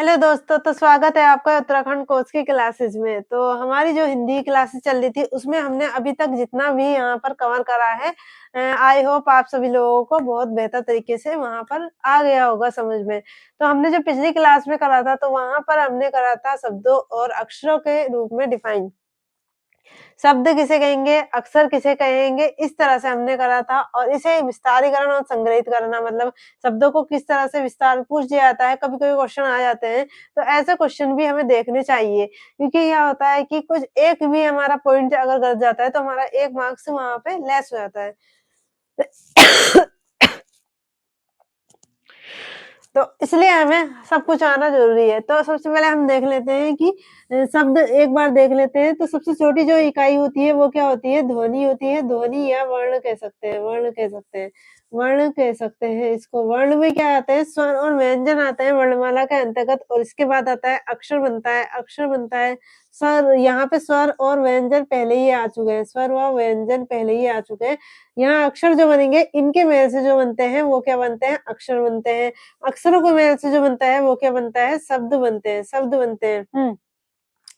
Hello दोस्तों, तो स्वागत है आपका उत्तराखंड कोर्स की क्लासेस में। तो हमारी जो हिंदी क्लासेस चल रही थी, उसमें हमने अभी तक जितना भी यहाँ पर कवर करा है आई होप आप सभी लोगों को बहुत बेहतर तरीके से वहाँ पर आ गया होगा समझ में। तो हमने जो पिछली क्लास में करा था, तो वहाँ पर हमने करा था शब्दों और अक्षरों के रूप में डिफाइन। शब्द किसे कहेंगे, अक्षर किसे कहेंगे, इस तरह से हमने करा था और इसे विस्तारीकरण और संग्रहित करना मतलब शब्दों को किस तरह से विस्तार पूछ दिया जाता है, कभी-कभी क्वेश्चन आ जाते हैं, तो ऐसे क्वेश्चन भी हमें देखने चाहिए। क्योंकि क्या होता है कि कुछ एक भी हमारा पॉइंट अगर गलत जाता है, तो हमारा 1 मार्क्स वहाँ पे लेस हो जाता है। तो इसलिए हमें सब कुछ आना ज़रूरी है। तो सबसे पहले हम देख लेते हैं कि शब्द एक बार देख लेते हैं, तो सबसे छोटी जो इकाई होती है, वो क्या होती है? ध्वनि होती है। ध्वनि या वर्ण कह सकते हैं, वर्ण कह सकते हैं। वर्ण कह सकते हैं इसको। वर्ण में क्या आते हैं? स्वर और व्यंजन आते हैं वर्णमाला के अंतर्गत और इसके बाद आता है अक्षर बनता है, अक्षर बनता है स्वर। यहाँ पे स्वर और व्यंजन पहले ही आ चुके हैं, स्वर व व्यंजन पहले ही आ चुके हैं। यहाँ अक्षर जो बनेंगे, इनके मेल से जो बनते हैं, वो क्या बनते हैं? अक्षर बनते हैं। अक्षरों के मेल से जो बनता है वो क्या बनता है? शब्द बनते हैं, शब्द बनते हैं।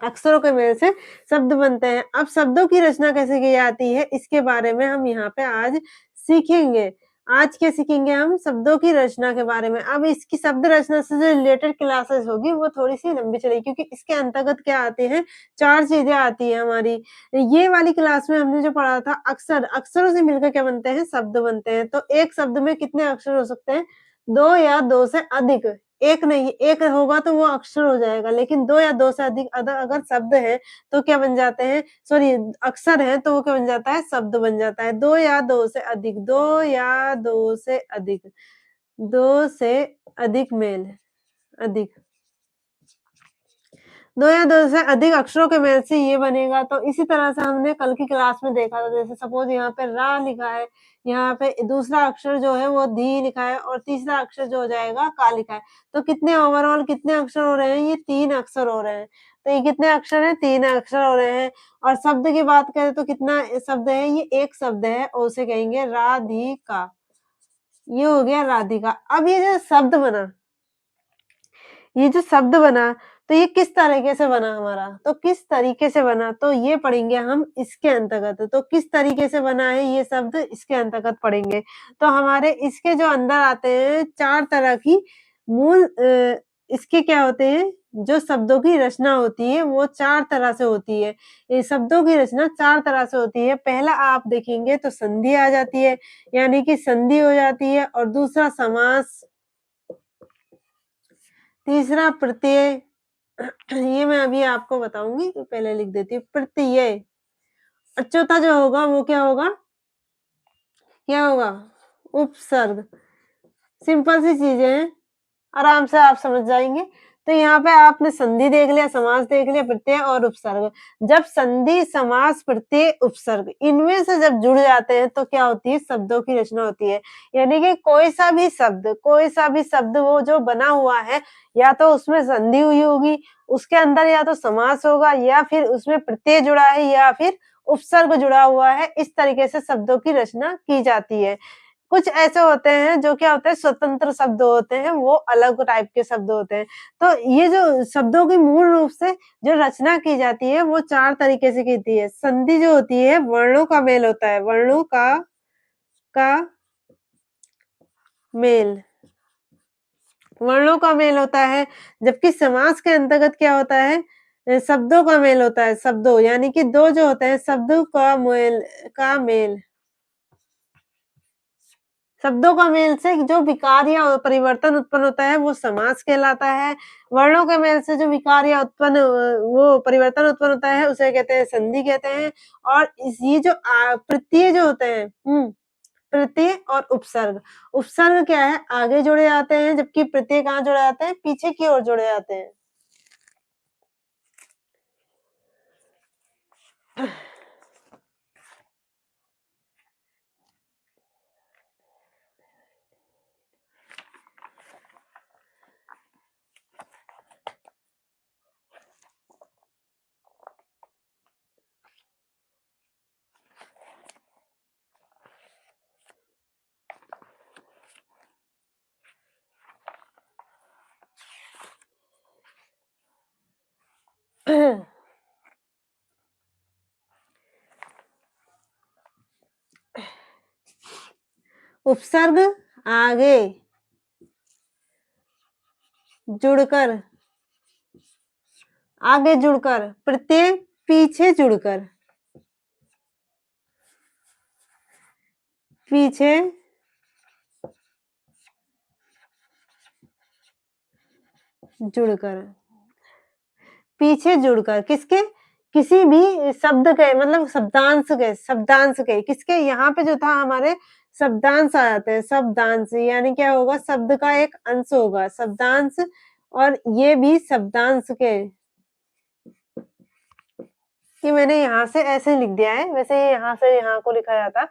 अक्षरों के मेल से शब्द बनते हैं। अब शब्दों की रचना कैसे की जाती है, इसके बारे में हम यहाँ पे आज सीखेंगे। आज क्या सीखेंगे हम? शब्दों की रचना के बारे में। अब इसकी शब्द रचना से जो रिलेटेड क्लासेस होगी वो थोड़ी-सी लंबी चलेगी क्योंकि इसके अंतर्गत क्या आते हैं, 4 चीज़ें आती हैं हमारी। ये वाली क्लास में हमने जो पढ़ा था अक्षर, अक्षरों से मिलकर क्या बनते हैं? शब्द बनते हैं। तो एक शब्द में कितने अक्षर हो सकते हैं? 2 या 2 से अधिक। 1 नहीं, 1 होगा तो वो अक्षर हो जाएगा, लेकिन 2 या 2 से अधिक अगर शब्द है, तो क्या बन जाते हैं? सॉरी अक्षर है, तो वो क्या बन जाता है? शब्द बन जाता है। 2 या 2 से अधिक, 2 या 2 से अधिक, 2 से अधिक मेल, अधिक। 2 या 2 से अधिक अक्षरों के मेल से ये बनेगा, तो इसी तरह से हमने कल की क्लास में देखा था। जैसे सपोज़ यहाँ पे रा लिखा है, यहाँ पे दूसरा अक्षर जो है वो धी लिखा है और तीसरा अक्षर जो हो जाएगा का लिखा है। तो कितने ओवरऑल कितने अक्षर हो रहे हैं? ये 3 अक्षर हो रहे हैं। तो ये कितने अक्षर हैं? 3 अक्षर हो रहे हैं और शब्द की बात करें तो कितना शब्द है? ये 1 शब्द है और उसे कहेंगे राधिका। ये हो गया राधिका। अब ये जो शब्द बना, ये जो शब्द बना, तो ये किस तरीके से बना हमारा? तो किस तरीके से बना? तो ये पढ़ेंगे हम इसके अंतर्गत। तो किस तरीके से बना है ये शब्द इसके अंतर्गत पढ़ेंगे। तो हमारे इसके जो अंदर आते हैं 4 तरह की मूल इसके क्या होते हैं? जो शब्दों की रचना होती है वो 4 तरह से होती है। ये शब्दों की रचना 4 तरह से होती है। पहला आप देखेंगे तो संधि आ जाती है, यानी कि संधि हो जाती है और दूसरा समास, तीसरा प्रत्यय ये मैं अभी आपको बताऊँगी, पहले लिख देती हूँ प्रत्यय और चौथा जो होगा वो क्या होगा? क्या होगा? उपसर्ग। सिंपल सी चीज़ें हैं, आराम से आप समझ जाएँगे। तो यहाँ पे आपने संधि देख लिया, समास देख लिया, प्रत्यय और उपसर्ग। जब संधि, समास, प्रत्यय, उपसर्ग इनमें से जब जुड़ जाते हैं तो क्या होती है? शब्दों की रचना होती है। यानी कि कोई सा भी शब्द वो जो बना हुआ है, या तो उसमें संधि हुई होगी, उसके अंदर या तो समास होगा या फिर उसमें प्रत्यय जुड़ा है या फिर उपसर्ग जुड़ा हुआ है। इस तरीके से शब्दों की रचना की जाती है। कुछ ऐसे होते हैं जो क्या होते हैं स्वतंत्र शब्द होते हैं, वो अलग टाइप के शब्द होते हैं। तो ये जो शब्दों की मूल रूप से जो रचना की जाती है वो 4 तरीके से की है। संधि जो होती है वर्णों का मेल होता है, वर्णों का मेल, वर्णों का मेल होता है, जबकि समास के अंतर्गत क्या होता है? शब्दों का मेल होता है, शब्दों यानी कि 2 जो होते हैं शब्दों का मेल। शब्दों का मेल से जो विकार या परिवर्तन उत्पन्न होता है वो समास कहलाता है। वर्णों के मेल से जो विकार या वो परिवर्तन उत्पन्न होता है उसे कहते हैं संधि कहते हैं। और ये जो प्रत्यय जो होते हैं प्रत्यय और उपसर्ग। उपसर्ग क्या है? आगे जोड़े जाते हैं, जबकि प्रत्यय कहाँ जोड़े जाते हैं? पीछे की ओर जोड़े जाते हैं। उपसर्ग आगे जुड़कर, आगे जुड़कर, प्रत्यय पीछे जुड़कर, पीछे जुड़कर, पीछे जुड़कर किसके? किसी भी शब्द के मतलब शब्दांश के किसके? यहाँ पे जो था हमारे शब्दांश आ जाते हैं, शब्दांश यानी क्या होगा? शब्द का एक अंश होगा, शब्दांश और ये भी शब्दांश के कि मैंने यहाँ से ऐसे लिख दिया है, वैसे ये यहाँ से यहाँ को लिखा जाता,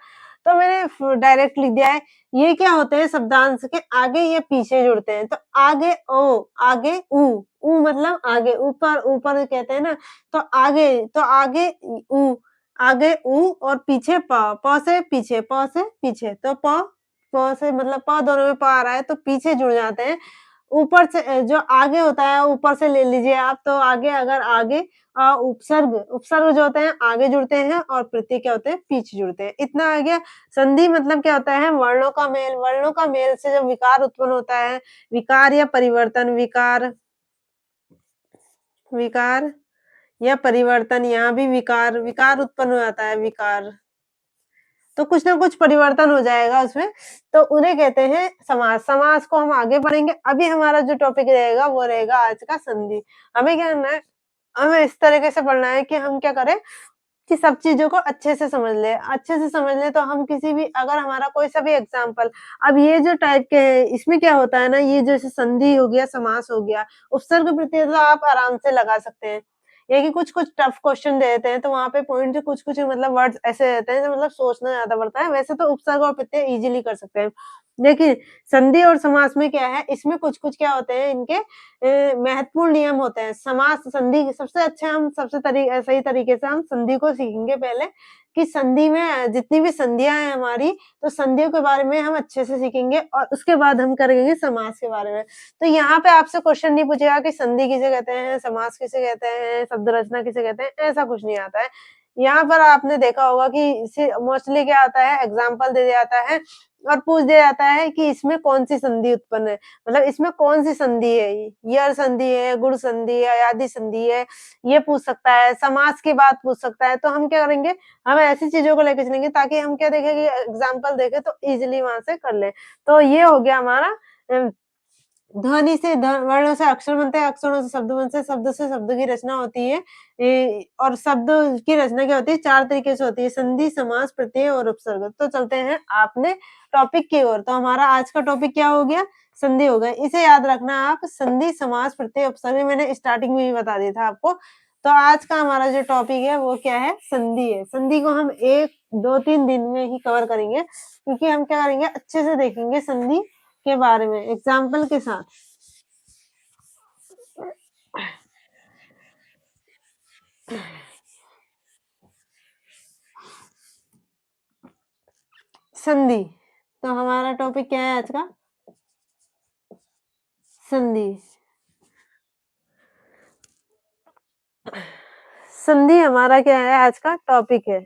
तो मैंने डायरेक्ट लिख दिया है। ये क्या होते हैं? शब्दांश के आगे या पीछे जुड़ते हैं, तो आगे ओ, आगे ऊ मतलब आगे, ऊपर ऊपर कहते हैं ना, तो आगे ऊ, आगे ऊ और पीछे प से पीछे, तो प से मतलब प दोनों में प आ रहा है, तो पीछे जुड़ जाते हैं। ऊपर से जो आगे होता है ऊपर से ले लीजिए आप, तो आगे अगर आगे उपसर्ग उपसर्ग जो होते हैं आगे जुड़ते हैं और प्रत्यय क्या होते हैं? पीछे जुड़ते हैं। इतना आ गया। संधि मतलब क्या होता है? वर्णों का मेल से जब विकार उत्पन्न होता है, विकार या परिवर्तन, विकार या परिवर्तन, यहाँ भी विकार उत्पन्न हो जाता है, विकार। तो कुछ ना कुछ परिवर्तन हो जाएगा उसमें, तो उन्हें कहते हैं समास। समास को हम आगे पढ़ेंगे। अभी हमारा जो टॉपिक रहेगा वो रहेगा आज का संधि। हमें क्या करना है? हमें इस तरीके से पढ़ना है कि हम क्या करें कि सब चीज़ों को अच्छे से समझ लें। अच्छे से समझ लें तो हम किसी भी अगर हमारा कोई सा भी एग्ज़ाम्पल अब ये जो टाइप के हैं, इसमें क्या होता है ना, ये जैसे संधि हो गया, समास हो गया, उपसर्ग प्रत्यय तो आप आराम से लगा सकते हैं। ये कि कुछ-कुछ टफ क्वेश्चन दे देते हैं, तो वहाँ पे पॉइंट कुछ-कुछ मतलब वर्ड्स ऐसे रहते हैं, जो मतलब सोचना ज़्यादा पड़ता है। वैसे तो उपसर्ग और प्रत्यय ईज़िली कर सकते हैं। देखिए, संधि और समास में क्या है, इसमें कुछ-कुछ क्या होते हैं, इनके महत्वपूर्ण नियम होते हैं। समास संधि सबसे अच्छा हम सही तरीके से हम संधि को सीखेंगे पहले कि संधि में जितनी भी संधियाँ हैं हमारी, तो संधियों के बारे में हम अच्छे से सीखेंगे और उसके बाद हम करेंगे समास के बारे में। तो यहाँ पे आपसे क्वेश्चन नहीं पूछेगा कि संधि किसे कहते हैं, समास किसे कहते हैं, शब्द रचना किसे कहते हैं, ऐसा कुछ नहीं आता है। यहाँ पर आपने देखा होगा कि मोस्टली क्या आता है, एग्जाम्पल दे दिया जाता है और पूछ दिया जाता है कि इसमें कौन-सी संधि उत्पन्न है। मतलब इसमें कौन-सी संधि है ये? यर संधि है, गुण संधि है, अयादि संधि है, ये पूछ सकता है, समास की बात पूछ सकता है। तो हम क्या करेंगे, हम ऐसी चीज़ों को लेके चलेंगे ताकि हम क्या देखें कि एग्ज़ाम्पल देखें तो ईज़िली वहाँ से कर लें। तो ये हो गया हमारा ध्वनि से वर्णों से अक्षर बनते हैं, अक्षरों से शब्द बनते हैं, शब्द से शब्द की रचना होती है। और शब्द की रचना क्या होती है? 4 तरीके से होती है, संधि, समास, प्रत्यय और उपसर्ग। तो चलते हैं अपने टॉपिक की ओर। तो हमारा आज का टॉपिक क्या हो गया? संधि हो गया। इसे याद रखना आप, संधि, समास, प्रत्यय, उपसर्ग मैंने स्टार्टिंग में ही बता दिया था आपको। तो आज का हमारा जो टॉपिक है वो क्या है? संधि है। संधि को हम 1, 2, 3 दिन में ही कवर करेंगे, क्योंकि हम क्या करेंगे, अच्छे से देखेंगे संधि के बारे में एग्जाम्पल के साथ। संधि, तो हमारा टॉपिक क्या है आज का? संधि। संधि हमारा क्या है आज का टॉपिक है।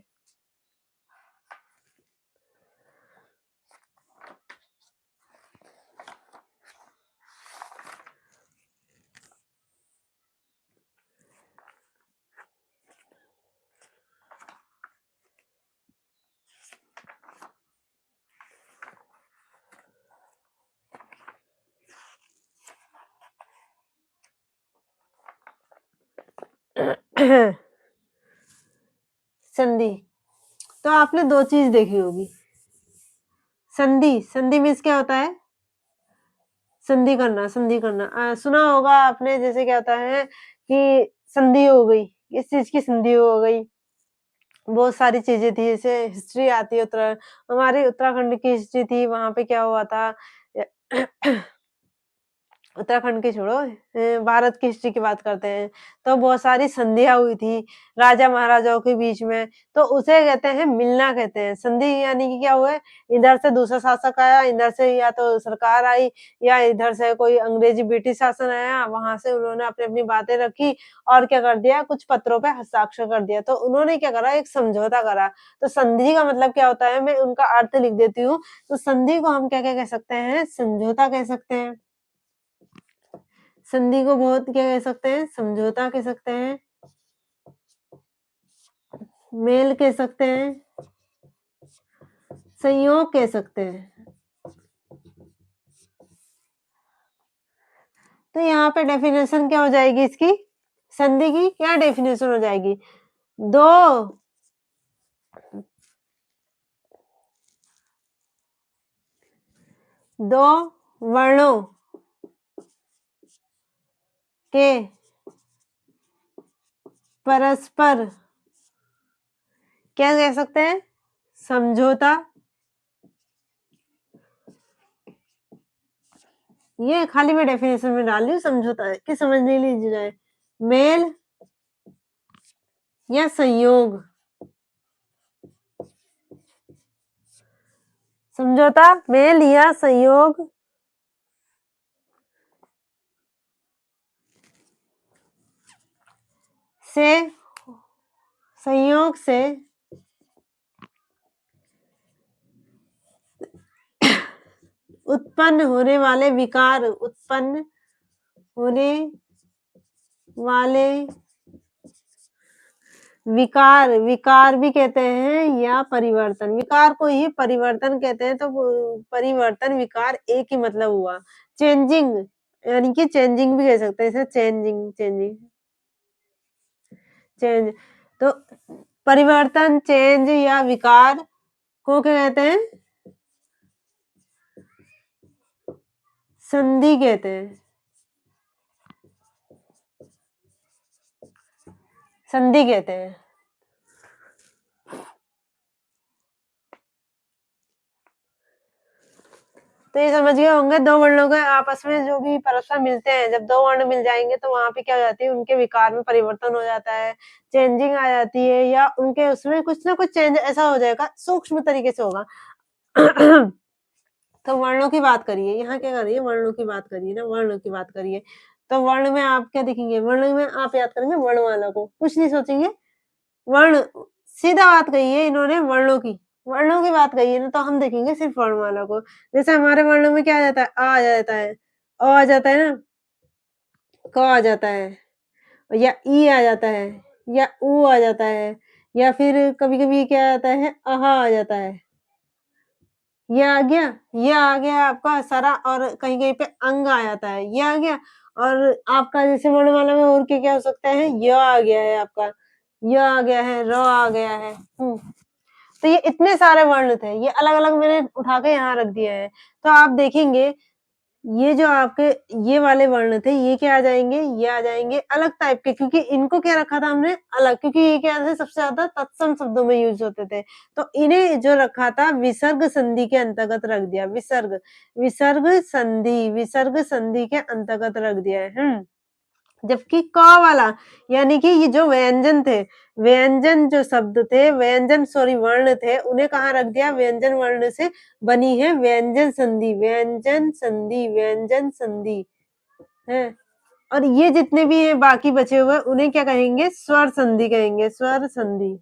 संधि, तो आपने 2 चीज देखी होगी। संधि, संधि मीन्स क्या होता है? संधि करना। सुना होगा आपने, जैसे क्या होता है कि संधि हो गई, किस चीज की संधि हो गई? बहुत सारी चीजें थी, जैसे हिस्ट्री आती है हमारी उत्तराखंड की हिस्ट्री थी, वहां पे क्या हुआ था उत्तराखंड की छोड़ो, भारत की हिस्ट्री की बात करते हैं, तो बहुत सारी संधियाँ हुई थी राजा-महाराजाओं के बीच में, तो उसे कहते हैं मिलना कहते हैं। संधि यानी कि क्या हुआ है, इधर से दूसरा शासक आया, इधर से या तो सरकार आई या इधर से कोई अंग्रेजी ब्रिटिश शासन आया, वहाँ से उन्होंने अपनी-अपनी बातें रखी और क्या कर दिया, कुछ पत्रों पे हस्ताक्षर कर दिया। तो उन्होंने क्या करा, एक समझौता करा। तो संधि का मतलब क्या होता है, मैं उनका अर्थ लिख देती हूँ। तो संधि को हम क्या-क्या कह सकते हैं, समझौता कह सकते हैं। संधि को बहुत क्या कह सकते हैं, समझौता कह सकते हैं, मेल कह सकते हैं, संयोग कह सकते हैं। तो यहाँ पे डेफिनेशन क्या हो जाएगी इसकी, संधि की क्या डेफिनेशन हो जाएगी, दो दो वर्णों के परस्पर क्या कह सकते हैं, समझौता। ये खाली मैं डेफिनेशन में डाल रही हूँ समझौता है कि समझने लीजिए जाए, मेल या संयोग, समझौता मेल या संयोग से संयोग से उत्पन्न होने वाले विकार, उत्पन्न होने वाले विकार, विकार भी कहते हैं या परिवर्तन, विकार को ही परिवर्तन कहते हैं। तो परिवर्तन विकार एक ही मतलब हुआ, चेंजिंग यानी कि चेंजिंग भी कह सकते हैं इसे, चेंजिंग चेंजिंग चेंज। तो परिवर्तन, चेंज या विकार को क्या कहते हैं, संधि कहते हैं, संधि कहते हैं। तो ये समझ गए होंगे, दो वर्णों के आपस में जो भी परस्पर मिलते हैं, जब दो वर्ण मिल जाएंगे तो वहां पे क्या हो जाती है, उनके विकार में परिवर्तन हो जाता है, चेंजिंग आ जाती है, या उनके उसमें कुछ ना कुछ चेंज ऐसा हो जाएगा, सूक्ष्म तरीके से होगा। तो वर्णों की बात करिए, यहाँ क्या करिए, वर्णों की बात करिए ना, वर्णों की बात करिए। तो वर्ण में आप क्या देखेंगे, वर्ण में आप याद करेंगे वर्णमाला को, कुछ नहीं सोचेंगे, वर्ण, सीधा बात कही है इन्होंने, वर्णों की बात कही है ना, तो हम देखेंगे सिर्फ वर्णमाला को। जैसे हमारे वर्णों में क्या आ जाता है, आ आ जाता है, अ आ जाता है ना, क आ जाता है, या ई आ जाता है, या ऊ आ जाता है, या फिर कभी-कभी क्या आता है, अहा आ जाता है। ये आ गया, ये आ गया आपका सारा, और कहीं-कहीं पे अंग आ जाता है, ये आ गया। और आपका जैसे वर्णमाला में और क्या-क्या हो सकता है, य आ गया है आपका, य आ गया है, र आ गया है। तो ये इतने सारे वर्ण थे, ये अलग-अलग मैंने उठा के यहाँ रख दिए हैं। तो आप देखेंगे, ये जो आपके ये वाले वर्ण थे, ये क्या आ जाएँगे, ये आ जाएँगे अलग टाइप के, क्योंकि इनको क्या रखा था हमने अलग, क्योंकि ये क्या थे, सबसे ज़्यादा तत्सम शब्दों में यूज़ होते थे। तो इन्हें जो रखा था विसर्ग संधि के अंतर्गत रख दिया, विसर्ग संधि के अंतर्गत रख दिया है। जबकि क वाला यानी कि ये जो व्यंजन थे, व्यंजन जो शब्द थे, व्यंजन सॉरी वर्ण थे, उन्हें कहाँ रख दिया, व्यंजन वर्ण से बनी है व्यंजन संधि, व्यंजन संधि, व्यंजन संधि है। और ये जितने भी हैं बाकी बचे हुए, उन्हें क्या कहेंगे, स्वर संधि कहेंगे, स्वर संधि,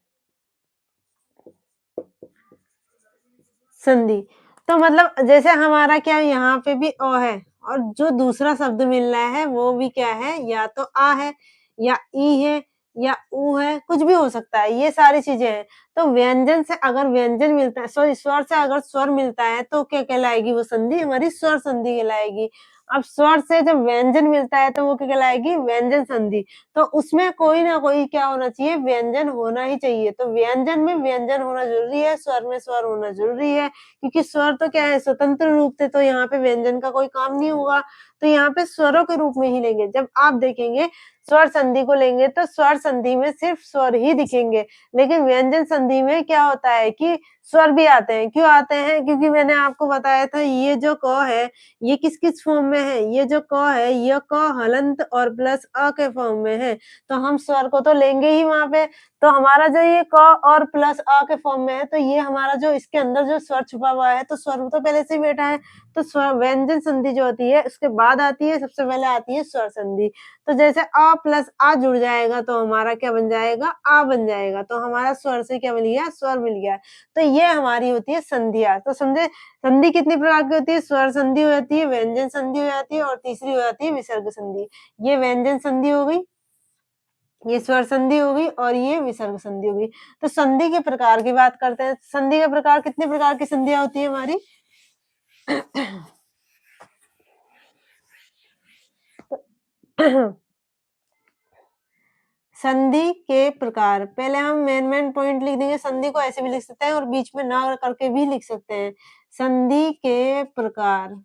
संधि। तो मतलब जैसे हमारा क्या यहाँ पे भी अ है, और जो दूसरा शब्द मिल रहा है वो भी क्या है, या तो आ है, या ई है, या ऊ है, कुछ भी हो सकता है, ये सारी चीजें हैं। तो व्यंजन से अगर व्यंजन मिलता है, सॉरी स्वर से अगर स्वर मिलता है, तो क्या कहलाएगी वो संधि, हमारी स्वर संधि कहलाएगी। अब स्वर से जब व्यंजन मिलता है तो वो क्या कहलाएगी, व्यंजन संधि। तो उसमें कोई ना कोई क्या होना चाहिए, व्यंजन होना ही चाहिए। तो व्यंजन में व्यंजन होना जरूरी है, स्वर में स्वर होना जरूरी है, क्योंकि स्वर तो क्या है, स्वतंत्र रूप से तो यहाँ पे व्यंजन का कोई काम नहीं होगा। तो यहाँ पे स्वरों के रूप में ही लेंगे। जब आप देखेंगे स्वर संधि को लेंगे तो स्वर संधि में सिर्फ स्वर ही दिखेंगे, लेकिन व्यंजन संधि में क्या होता है कि स्वर भी आते हैं। क्यों आते हैं? क्योंकि मैंने आपको बताया था ये जो क है, ये किस-किस फॉर्म में है? ये जो क है, ये क हलंत और प्लस अ के फॉर्म में है, तो हम स्वर को तो लेंगे ही वहाँ पे। तो हमारा जो ये क और प्लस अ के फॉर्म में है, तो ये हमारा जो इसके अंदर जो स्वर छुपा हुआ है, तो स्वर तो पहले से ही बैठा है। तो स्वर व्यंजन संधि जो होती है, उसके बाद आती है, सबसे पहले आती है स्वर संधि। तो जैसे अ प्लस आ जुड़ जाएगा तो हमारा क्या बन जाएगा? आ बन जाएगा। तो हमारा स्वर से क्या मिल गया? स्वर मिल गया। तो ये हमारी होती है संधियाँ। तो समझे संधि कितनी प्रकार की होती है? स्वर संधि हो जाती है, व्यंजन संधि हो जाती है और तीसरी हो जाती है विसर्ग संधि। ये व्यंजन संधि हो गई, ये स्वर संधि हो गई और ये विसर्ग संधि हो गई। तो संधि के प्रकार की बात करते हैं। संधि के प्रकार कितने प्रकार की संधियाँ होती है हमारी? संधि के प्रकार पहले हम मेन पॉइंट लिख देंगे। संधि को ऐसे भी लिख सकते हैं और बीच में ना करके भी लिख सकते हैं। संधि के प्रकार,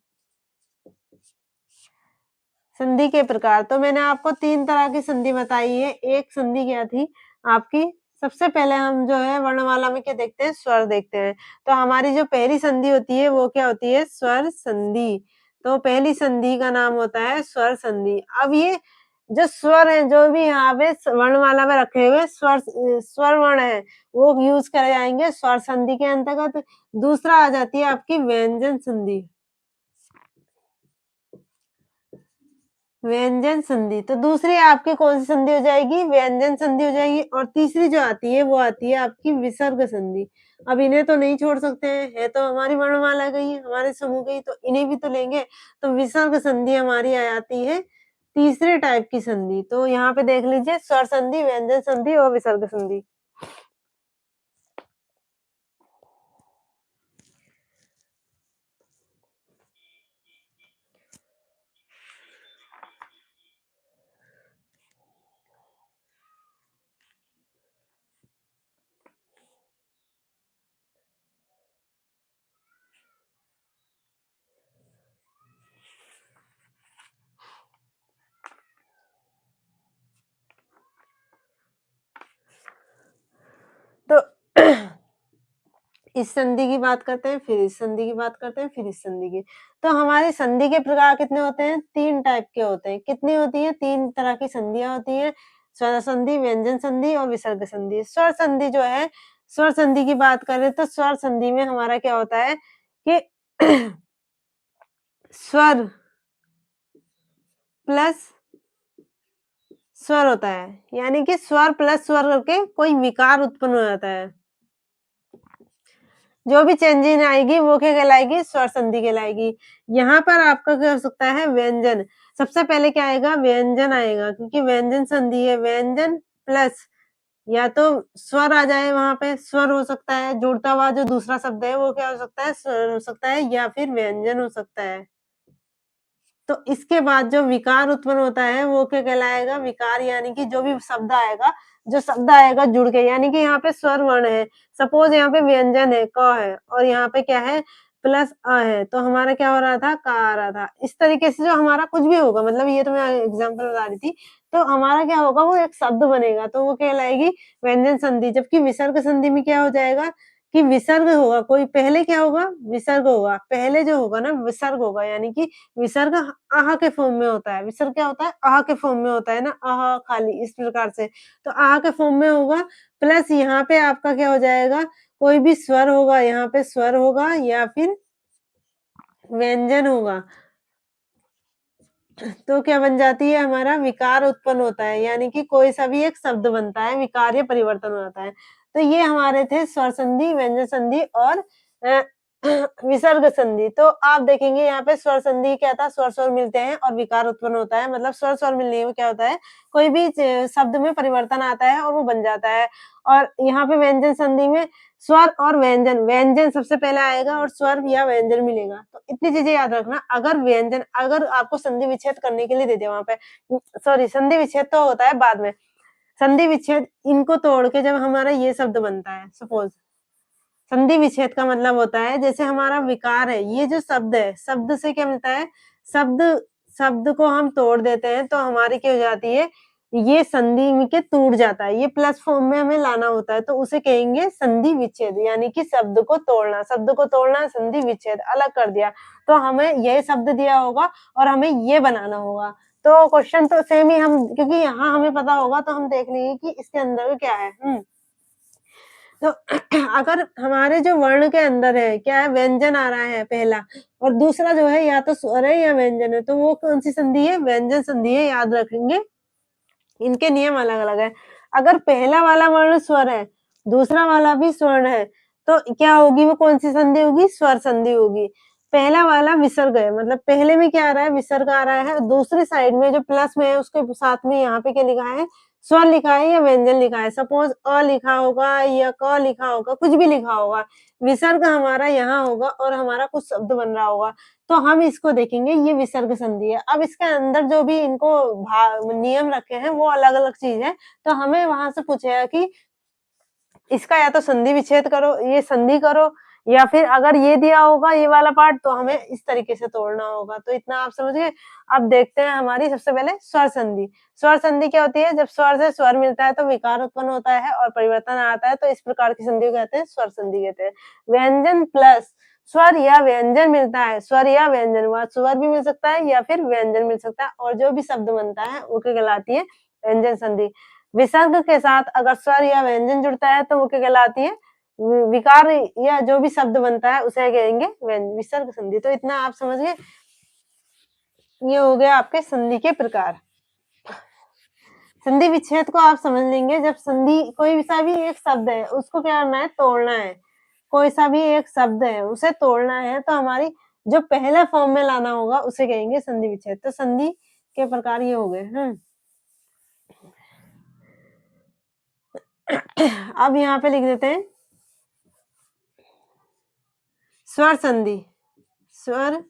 संधि के प्रकार तो मैंने आपको 3 तरह की संधि बताई है। एक संधि क्या थी आपकी? सबसे पहले हम जो है वर्णमाला में क्या देखते हैं? स्वर देखते हैं। तो हमारी जो पहली संधि होती है वो क्या होती है? स्वर संधि। तो पहली संधि का नाम होता है स्वर संधि। अब ये जो स्वर हैं, जो भी यहाँ पे वर्णमाला में रखे हुए स्वर वर्ण हैं, वो यूज़ करे जाएँगे स्वर संधि के अंतर्गत। दूसरा आ जाती है आपकी व्यंजन संधि। व्यंजन संधि, तो दूसरी आपकी कौन-सी संधि हो जाएगी? व्यंजन संधि हो जाएगी और तीसरी जो आती है, वो आती है आपकी विसर्ग संधि। अब इन्हें तो नहीं छोड़ सकते हैं, है तो हमारी वर्णमाला का ही, हमारे समूह की, तो इन्हें भी तो लेंगे। तो विसर्ग संधि हमारी आ जाती है तीसरे टाइप की संधि। तो यहाँ पे देख लीजिए स्वर संधि, व्यंजन संधि और विसर्ग संधि। तो इस संधि की बात करते हैं, फिर इस संधि की बात करते हैं, फिर इस संधि की। तो हमारे संधि के प्रकार कितने होते हैं? 3 टाइप के होते हैं। कितनी होती हैं? 3 तरह की संधियाँ होती हैं। स्वर संधि, व्यंजन संधि और विसर्ग संधि। स्वर संधि जो है, स्वर संधि की बात करें तो स्वर संधि में हमारा क्या होता है कि स्वर प्लस स्वर होता है। यानी कि स्वर प्लस स्वर करके कोई विकार उत्पन्न हो जाता है। जो भी चेंजिंग आएगी वो क्या कहलाएगी? स्वर संधि कहलाएगी। यहाँ पर आपका क्या हो सकता है? व्यंजन। सबसे पहले क्या आएगा? व्यंजन आएगा क्योंकि व्यंजन संधि है। व्यंजन प्लस या तो स्वर आ जाए वहाँ पे, स्वर हो सकता है, जुड़ता हुआ जो दूसरा शब्द है वो क्या हो सकता है? स्वर हो सकता है या फिर व्यंजन हो सकता है। तो इसके बाद जो विकार उत्पन्न होता है वो क्या कहलाएगा? विकार यानी कि जो भी शब्द आएगा, जो शब्द आएगा जुड़ के, यानी कि यहाँ पे स्वर वर्ण है। सपोज यहाँ पे व्यंजन है, क है और यहाँ पे क्या है? प्लस अ है, तो हमारा क्या हो रहा था? क आ रहा था। इस तरीके से जो हमारा कुछ भी होगा, मतलब ये तो मैं एग्जांपल बता रही थी। तो हमारा क्या होगा? वो एक शब्द बनेगा, तो वो कहलाएगी व्यंजन संधि। जबकि विसर्ग संधि में क्या हो जाएगा कि विसर्ग होगा, कोई पहले क्या होगा? विसर्ग होगा। पहले जो होगा ना विसर्ग होगा, यानी कि विसर्ग आह के फॉर्म में होता है। विसर्ग क्या होता है? आह के फॉर्म में होता है ना, आह खाली इस प्रकार से। तो आह के फॉर्म में होगा प्लस यहाँ पे आपका क्या हो जाएगा? कोई भी स्वर होगा, यहाँ पे स्वर होगा या फिर व्यंजन होगा। तो क्या बन जाती है? हमारा विकार उत्पन्न होता है, यानी कि कोई सा भी एक शब्द बनता है, विकार या परिवर्तन हो जाता है। तो ये हमारे थे स्वर संधि, व्यंजन संधि और अ, विसर्ग संधि। तो आप देखेंगे यहाँ पे स्वर संधि क्या था? स्वर-स्वर मिलते हैं और विकार उत्पन्न होता है। मतलब स्वर-स्वर मिलने में क्या होता है? कोई भी शब्द में परिवर्तन आता है और वो बन जाता है। और यहाँ पे व्यंजन संधि में स्वर और व्यंजन, व्यंजन सबसे पहले आएगा और स्वर या व्यंजन मिलेगा। तो इतनी चीज़ें याद रखना, अगर आपको संधि विच्छेद करने के लिए दे दिया वहाँ पे सॉरी संधि विच्छेद तो होता है बाद में। संधि विच्छेद इनको तोड़ के जब हमारा ये शब्द बनता है सपोज़, संधि विच्छेद का मतलब होता है जैसे हमारा विकार है, ये जो शब्द है, शब्द से क्या मिलता है? शब्द शब्द को हम तोड़ देते हैं तो हमारी क्या हो जाती है, ये संधि में के टूट जाता है, ये प्लस फॉर्म में हमें लाना होता है, तो उसे कहेंगे संधि विच्छेद, यानी कि शब्द को तोड़ना, शब्द को तोड़ना संधि विच्छेद, अलग कर दिया। तो हमें ये शब्द दिया होगा और हमें ये बनाना होगा। तो क्वेश्चन तो सेम ही हम, क्योंकि यहाँ हमें पता होगा तो हम देख लेंगे कि इसके अंदर क्या है। तो अगर हमारे जो वर्ण के अंदर है, क्या है, व्यंजन आ रहा है पहला, और दूसरा जो है या तो स्वर है या व्यंजन है, तो वो कौन सी संधि है, व्यंजन संधि है, याद रखेंगे। इनके नियम अलग-अलग है। अगर पहला वाला वर्ण स्वर है, दूसरा वाला भी स्वर्ण है, तो क्या होगी, वो कौन सी संधि होगी, स्वर संधि होगी। पहला वाला विसर्ग है, मतलब पहले में क्या आ रहा है, विसर्ग आ रहा है, दूसरी साइड में जो प्लस में है उसके साथ में यहाँ पे क्या लिखा है, स्वर लिखा है या व्यंजन लिखा है। सपोज अ लिखा होगा या क लिखा होगा, कुछ भी लिखा होगा, विसर्ग हमारा यहाँ होगा और हमारा कुछ शब्द बन रहा होगा, तो हम इसको देखेंगे, ये विसर्ग संधि है। अब इसके अंदर जो भी इनको नियम रखे हैं वो अलग-अलग चीज़ है, तो हमें वहाँ से पूछेगा कि इसका या तो संधि विच्छेद करो, ये संधि करो, या फिर अगर ये दिया होगा ये वाला पार्ट तो हमें इस तरीके से तोड़ना होगा। तो इतना आप समझ गए। अब देखते हैं हमारी सबसे पहले स्वर संधि। स्वर संधि क्या होती है, जब स्वर से स्वर मिलता है तो विकार उत्पन्न होता है और परिवर्तन आता है, तो इस प्रकार की संधि को कहते हैं स्वर संधि कहते हैं। व्यंजन प्लस स्वर या व्यंजन मिलता है, स्वर या व्यंजन, वहाँ स्वर भी मिल सकता है या फिर व्यंजन मिल सकता है, और जो भी शब्द बनता है वो क्या कहलाती है, व्यंजन संधि। विसर्ग के साथ अगर स्वर या व्यंजन जुड़ता है तो वो क्या कहलाती है, विकार, या जो भी शब्द बनता है उसे कहेंगे विसर्ग संधि। तो इतना आप समझ गए। ये हो गया आपके संधि के प्रकार। संधि विच्छेद को आप समझ लेंगे, जब संधि कोई सा भी एक शब्द है उसको क्या करना है, तोड़ना है। कोई सा भी एक शब्द है उसे तोड़ना है, तो हमारी जो पहले फॉर्म में लाना होगा उसे कहेंगे संधि विच्छेद। तो संधि के प्रकार ये हो गए। अब यहाँ पे लिख देते हैं स्वर संधि। स्वर,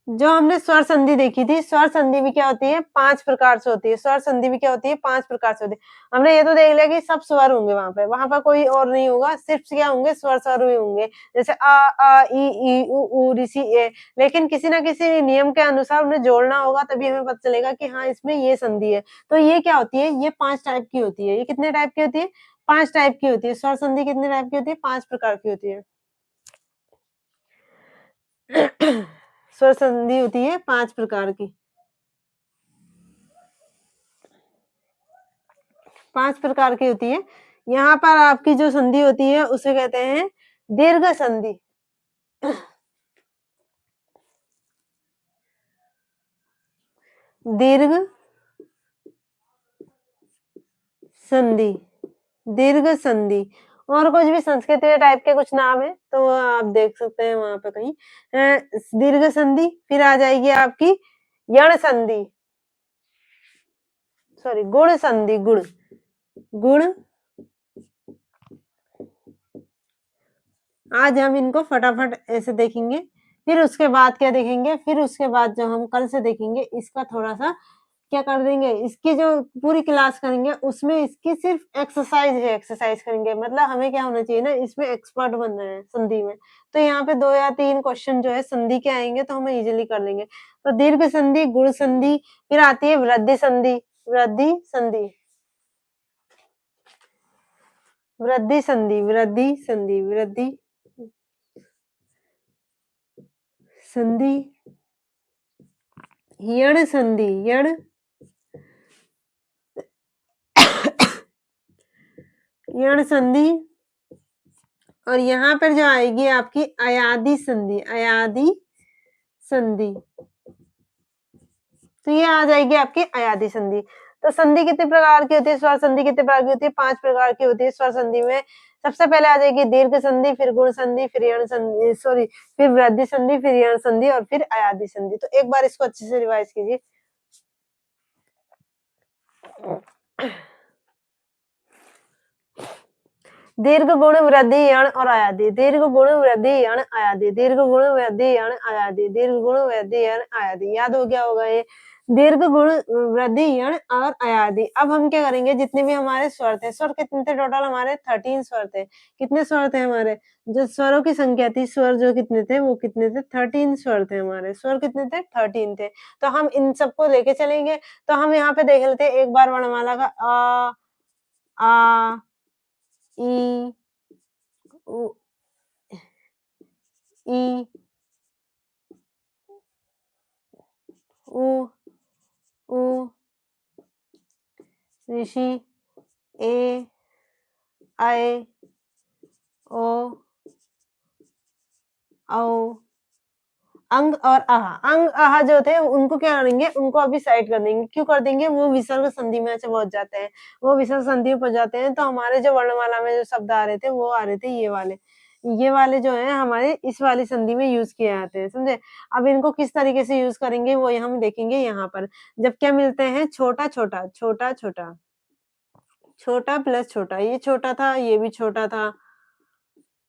जो हमने स्वर संधि देखी थी, स्वर संधि भी क्या होती है, 5 प्रकार से होती है। स्वर संधि भी क्या होती है, 5 प्रकार से होती है। हमने ये तो देख लिया कि सब स्वर होंगे वहां पर कोई और नहीं होगा, सिर्फ क्या होंगे, स्वर ही होंगे, जैसे आ ई उ ऋषि ए। लेकिन किसी ना किसी नियम के अनुसार उन्हें जोड़ना होगा, तभी हमें पता चलेगा कि हाँ इसमें ये संधि है। तो ये क्या होती है, ये 5 टाइप की होती है। ये कितने टाइप की होती है, 5 टाइप की होती है। स्वर संधि कितने टाइप की होती है, 5 प्रकार की होती है। स्वर संधि होती है 5 प्रकार की। 5 प्रकार की होती है। यहाँ पर आपकी जो संधि होती है उसे कहते हैं दीर्घ संधि। दीर्घ संधि, दीर्घ संधि। और कुछ भी संस्कृत के टाइप के कुछ नाम है तो वो आप देख सकते हैं वहां पे कहीं। दीर्घ संधि, फिर आ जाएगी आपकी यण संधि, सॉरी गुण संधि, गुण, गुण। आज हम इनको फटाफट ऐसे देखेंगे, फिर उसके बाद क्या देखेंगे, फिर उसके बाद जो हम कल से देखेंगे इसका थोड़ा सा क्या कर देंगे, इसकी जो पूरी क्लास करेंगे उसमें इसकी सिर्फ एक्सरसाइज है, एक्सरसाइज करेंगे। मतलब हमें क्या होना चाहिए ना, इसमें एक्सपर्ट बनना है संधि में। तो यहाँ पे 2 या 3 क्वेश्चन जो है संधि के आएंगे तो हम इजीली कर लेंगे। तो दीर्घ संधि, गुण संधि, फिर आती है वृद्धि संधि, वृद्धि संधि, वृद्धि संधि, वृद्धि संधि, वृद्धि संधि, यण संधि, यण, यण संधि, और यहाँ पर जो आएगी आपकी अयादि संधि, अयादि संधि। तो ये आ जाएगी आपकी अयादि संधि। तो संधि कितने प्रकार की होती है, स्वर संधि कितने प्रकार की होती है, 5 प्रकार की होती है। स्वर संधि में सबसे पहले आ जाएगी दीर्घ संधि, फिर गुण संधि, फिर यण संधि, सॉरी फिर वृद्धि संधि, फिर यण संधि और फिर अयादि संधि। तो एक बार इसको अच्छे से रिवाइज कीजिए। दीर्घ गुण वृद्धि यण और अयादि, दीर्घ गुण वृद्धि यण अयादि, दीर्घ गुण वृद्धि यण अयादि, दीर्घ गुण वृद्धि यण अयादि। याद हो गया होगा ये। दीर्घ गुण वृद्धि यण और अयादि। अब हम क्या करेंगे, जितने भी हमारे स्वर थे, स्वर कितने थे टोटल हमारे 13 स्वर थे। कितने स्वर थे हमारे, जो स्वरों की संख्या थी, स्वर जो कितने थे वो कितने थे, 13 स्वर थे हमारे। स्वर कितने थे, 13 थे। तो हम इन सबको लेके चलेंगे। तो हम यहाँ पे देख लेते हैं एक बार वर्णमाला का आ, ई, उ, ई, उ, ऊ, ऋषि, ए, आए, ओ, औ, अंग और आहा। अंग, आहा जो थे उनको क्या करेंगे, उनको अभी साइड कर देंगे। क्यों कर देंगे, वो विसर्ग संधि में से पहुँच जाते हैं। वो विसर्ग संधि में पहुँच जाते हैं, तो हमारे जो वर्णमाला में जो शब्द आ रहे थे, वो आ रहे थे ये वाले। ये वाले जो हैं हमारे इस वाली संधि में यूज़ किए जाते हैं, समझे? अब इनको किस तरीके से यूज़ करेंगे वो हम देखेंगे यहाँ पर। जब क्या मिलते हैं, छोटा-छोटा, छोटा-छोटा, छोटा प्लस छोटा, ये छोटा था, ये भी छोटा था,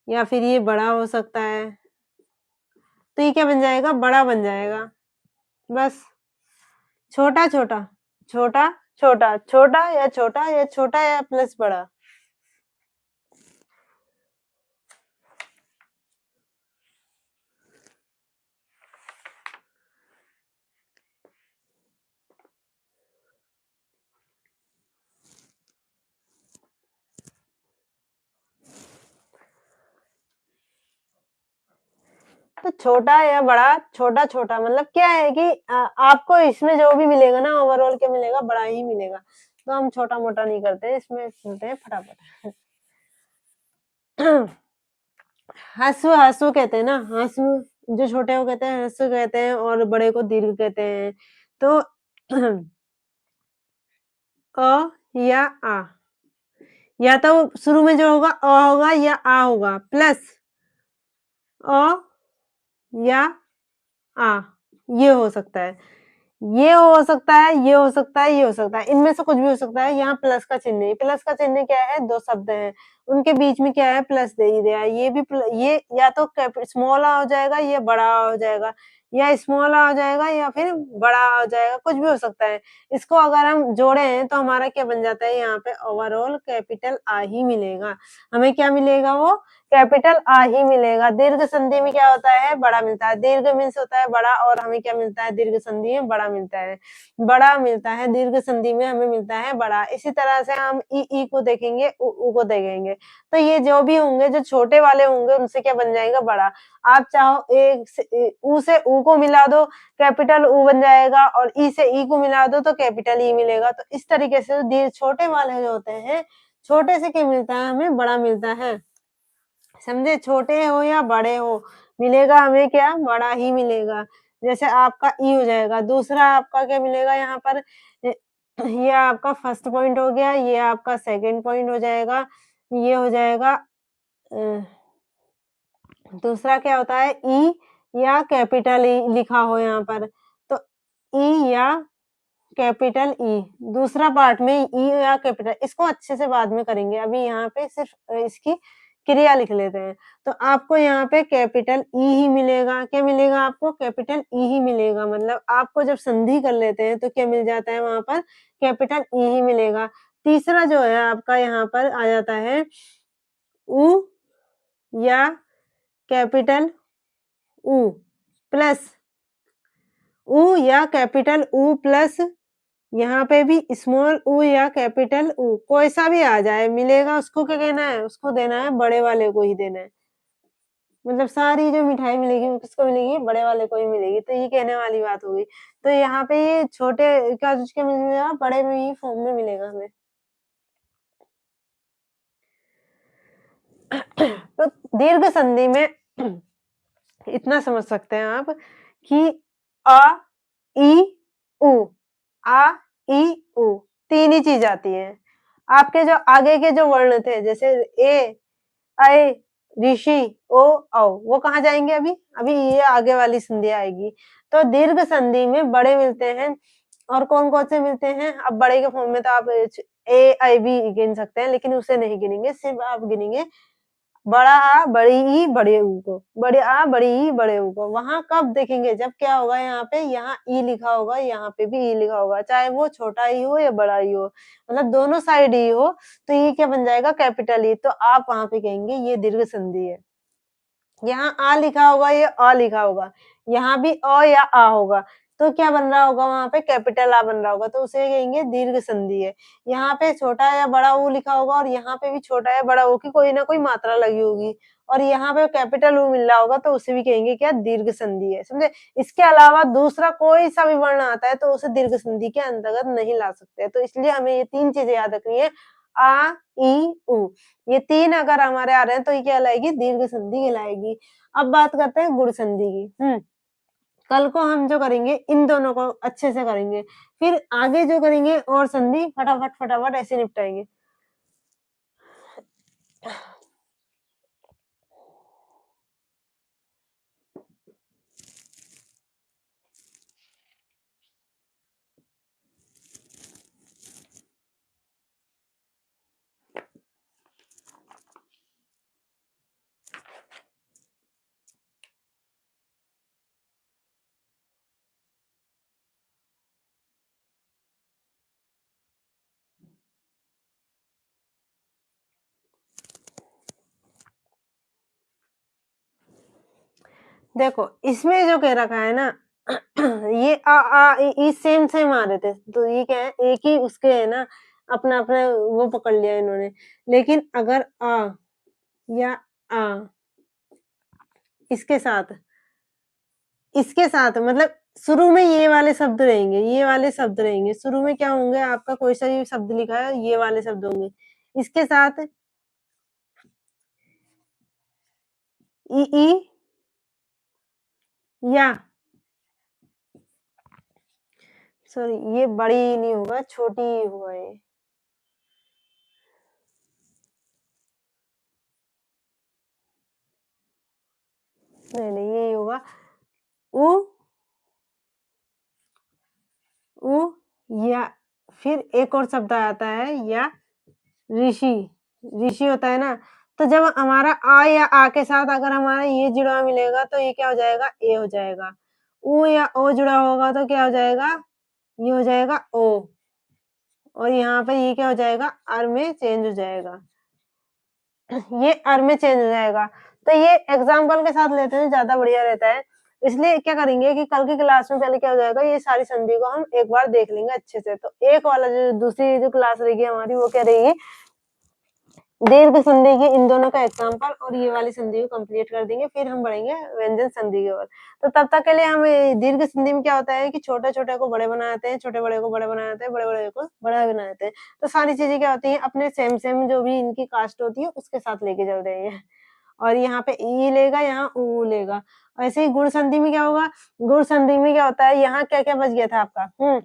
या फिर ये बड़ा हो सकता है। तो ये क्या बन जाएगा, बड़ा बन जाएगा। बस छोटा-छोटा, छोटा-छोटा, छोटा या छोटा या प्लस बड़ा। तो छोटा या बड़ा, छोटा-छोटा मतलब क्या है कि आपको इसमें जो भी मिलेगा ना ओवरऑल क्या मिलेगा, बड़ा ही मिलेगा। तो हम छोटा-मोटा नहीं करते, इसमें सुनते हैं फटाफट। हँसु हँसु कहते हैं ना, हँसु जो छोटे को कहते हैं हँसु कहते हैं और बड़े को दीर्घ कहते हैं। तो अ या आ, या तो शुरू में जो होगा अ होगा या आ होगा, प्लस अ या आ, ये हो सकता है। ये हो सकता है, ये हो सकता है, ये हो सकता है। इनमें से कुछ भी हो सकता है। यहाँ प्लस का चिन्ह है। प्लस का चिन्ह क्या है? 2 शब्द हैं। उनके बीच में क्या है? प्लस दे ही दिया है। ये भी ये या तो स्मॉल आ हो जाएगा या बड़ा आ हो जाएगा, या स्मॉल आ हो जाएगा या फिर बड़ा आ हो जाएगा, कुछ भी हो सकता है। इसको अगर हम जोड़े हैं तो हमारा क्या बन जाता है? यहाँ पे ओवरऑल कैपिटल आ ही मिलेगा। हमें क्या मिलेगा वो? कैपिटल आ ही मिलेगा। दीर्घ संधि में क्या होता है? बड़ा मिलता है। दीर्घ मीन्स होता है बड़ा, और हमें क्या मिलता है? दीर्घ संधि में बड़ा मिलता है। बड़ा मिलता है, दीर्घ संधि में हमें मिलता है बड़ा। इसी तरह से हम ई को देखेंगे, उ को देखेंगे। तो ये जो भी होंगे, जो छोटे वाले होंगे उनसे क्या बन जाएगा? बड़ा। आप चाहो उ से ऊ को मिला दो, कैपिटल ऊ बन जाएगा, और ई से ई को मिला दो तो कैपिटल ई मिलेगा। तो इस तरीके से छोटे वाले जो होते हैं, छोटे से क्या मिलता है? हमें बड़ा मिलता है। समझे? छोटे हो या बड़े हो, मिलेगा हमें क्या? बड़ा ही मिलेगा। जैसे आपका ई हो जाएगा, दूसरा आपका क्या मिलेगा यहाँ पर? ये आपका फर्स्ट पॉइंट हो गया, ये आपका सेकंड पॉइंट हो जाएगा, ये हो जाएगा अ, दूसरा क्या होता है? ई या कैपिटल ई लिखा हो यहाँ पर, तो ई या कैपिटल ई, दूसरा पार्ट में ई या कैपिटल, इसको अच्छे से बाद में करेंगे। अभी यहाँ पे सिर्फ इसकी क्रिया लिख लेते हैं। तो आपको यहाँ पे कैपिटल ई ही मिलेगा। क्या मिलेगा आपको? कैपिटल ई ही मिलेगा। मतलब आपको जब संधि कर लेते हैं तो क्या मिल जाता है वहाँ पर? कैपिटल ई ही मिलेगा। तीसरा जो है आपका यहाँ पर आ जाता है उ या कैपिटल ऊ प्लस उ या कैपिटल ऊ प्लस यहाँ पे भी स्मॉल ऊ या कैपिटल ऊ, कोई सा भी आ जाए मिलेगा। उसको क्या कहना है? उसको देना है बड़े वाले को ही देना है। मतलब सारी जो मिठाई मिलेगी वो किसको मिलेगी? बड़े वाले को ही मिलेगी। तो ये कहने वाली बात हो गई। तो यहाँ पे ये छोटे का उसके मिलेगा, बड़े में ही फॉर्म में मिलेगा हमें। तो दीर्घ संधि में इतना समझ सकते हैं आप कि अ, ई, उ, आ, ई, उ, 3 ही चीज़ आती है। आपके जो आगे के जो वर्ण थे जैसे ए, ऐ, ऋषि, ओ, औ, वो कहाँ जाएँगे अभी? अभी ये आगे वाली संधि आएगी। तो दीर्घ संधि में बड़े मिलते हैं, और कौन-कौन से मिलते हैं? अब बड़े के फॉर्म में तो आप ए, ऐ भी गिन सकते हैं, लेकिन उसे नहीं गिनेंगे, सिर्फ़ आप गिनेंगे बड़ा आ, बड़ी ई, बड़े ऊ को, बड़े आ, बड़ी ई, बड़े ऊ को। वहाँ कब देखेंगे? जब क्या होगा यहाँ पे, यहाँ ई लिखा होगा, यहाँ पे भी ई लिखा होगा, चाहे वो छोटा ई हो या बड़ा ई हो, मतलब दोनों साइड ई हो, तो ये क्या बन जाएगा? Capital E. तो आप वहाँ पे कहेंगे ये दीर्घ संधि है। यहाँ आ लिखा होगा, ये अ लिखा होगा, यहाँ भी अ या आ होगा, तो क्या बन रहा होगा? वहाँ पे कैपिटल आ बन रहा होगा, तो उसे कहेंगे दीर्घ संधि है। यहाँ पे छोटा या बड़ा ऊ लिखा होगा और यहाँ पे भी छोटा या बड़ा ऊ की कोई ना कोई मात्रा लगी होगी और यहाँ पे कैपिटल ऊ मिल रहा होगा, तो उसे भी कहेंगे क्या? दीर्घ संधि है, समझे? इसके अलावा दूसरा कोई सा भी वर्ण आता है तो उसे दीर्घ संधि के अंतर्गत नहीं ला सकते, तो इसलिए हमें ये 3 चीजें याद रखनी है, आ, ई, उ। ये 3 अगर हमारे आ रहे हैं तो ये क्या कहलाएगी? दीर्घ संधि कहलाएगी। अब बात करते हैं गुण संधि की। कल को हम जो करेंगे इन दोनों को अच्छे से करेंगे। फिर आगे जो करेंगे और संधि फटाफट ऐसे निपटाएँगे। देखो, इसमें जो कह रखा है ना ये आ, ई सेम आ रहे थे। तो ये क्या है? एक ही उसके है ना अपना-अपना वो पकड़ लिया इन्होंने। लेकिन अगर आ या आ इसके साथ इसके साथ मतलब शुरू में ये वाले शब्द रहेंगे, ये वाले शब्द रहेंगे। शुरू में क्या होंगे? आपका कोई सा भी शब्द लिखा है, ये वाले शब्द होंगे। इसके साथ ई या सॉरी ये बड़ी ई नहीं होगा, छोटी ई होगा ये। नहीं, यही होगा। उ उ या फिर एक और शब्द आता है या ऋषि, ऋषि होता है ना, तो जब हमारा आ या आ के साथ अगर हमारा ये जुड़ा हुआ मिलेगा तो ये क्या हो जाएगा? ए हो जाएगा। उ या ओ जुड़ा होगा तो क्या हो जाएगा? ये हो जाएगा ओ और यहाँ पे ये क्या हो जाएगा? अर में चेंज हो जाएगा। ये अर में चेंज हो जाएगा। तो ये एग्ज़ाम्पल के साथ लेते हैं ज़्यादा बढ़िया रहता है। इसलिए क्या करेंगे कि कल की क्लास में पहले क्या हो जाएगा ये सारी संधि को हम एक बार देख लेंगे अच्छे से। तो एक वाला जो दूसरी जो क्लास रहेगी हमारी वो क्या रहेगी? दीर्घ संधि की इन दोनों का एग्जाम्पल और ये वाली संधि को कंप्लीट कर देंगे, फिर हम बढ़ेंगे व्यंजन संधि की ओर। तो तब तक के लिए हम दीर्घ संधि में क्या होता है कि छोटे-छोटे को बड़े बनाते हैं, छोटे-बड़े को बड़े बनाते हैं, बड़े-बड़े को बड़ा बनाते हैं। तो सारी चीज़ें क्या होती हैं अपने सेम-सेम जो भी इनकी कास्ट होती है उसके साथ लेके चल रहे हैं। और यहाँ पे ई लेगा, यहाँ ऊ लेगा। ऐसे ही गुण संधि में क्या होगा? गुण संधि में क्या होता है यहाँ क्या-क्या बच गया था आपका?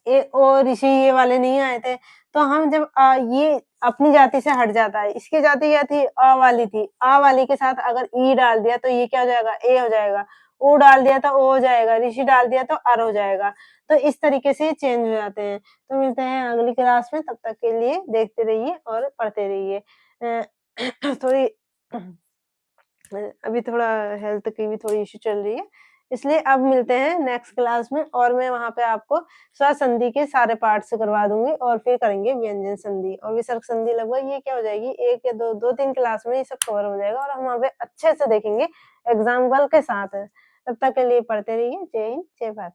ए और ऋषि ये वाले नहीं आए थे। तो हम जब ये अपनी जाति से हट जाता है। इसकी जाति क्या थी? अ वाली थी। अ वाली के साथ अगर ई डाल दिया तो ये क्या हो जाएगा? ए हो जाएगा। उ डाल दिया तो ओ हो जाएगा। ऋषि डाल दिया तो अर हो जाएगा। तो इस तरीके से चेंज हो जाते हैं। तो मिलते हैं अगली क्लास में, तब तक के लिए देखते रहिए और पढ़ते रहिए। थोड़ी अभी थोड़ा हेल्थ की भी थोड़ी इश्यू चल रही है, इसलिए अब मिलते हैं नेक्स्ट क्लास में और मैं वहाँ पे आपको स्वर संधि के सारे पार्ट्स करवा दूँगी और फिर करेंगे व्यंजन संधि और विसर्ग संधि। लगभग ये क्या हो जाएगी 1 या 2-3 क्लास में ये सब कवर हो जाएगा और हम वहाँ पे अच्छे से देखेंगे एग्ज़ाम्पल के साथ। तब तक के लिए पढ़ते रहिए। जय हिंद, जय भारत।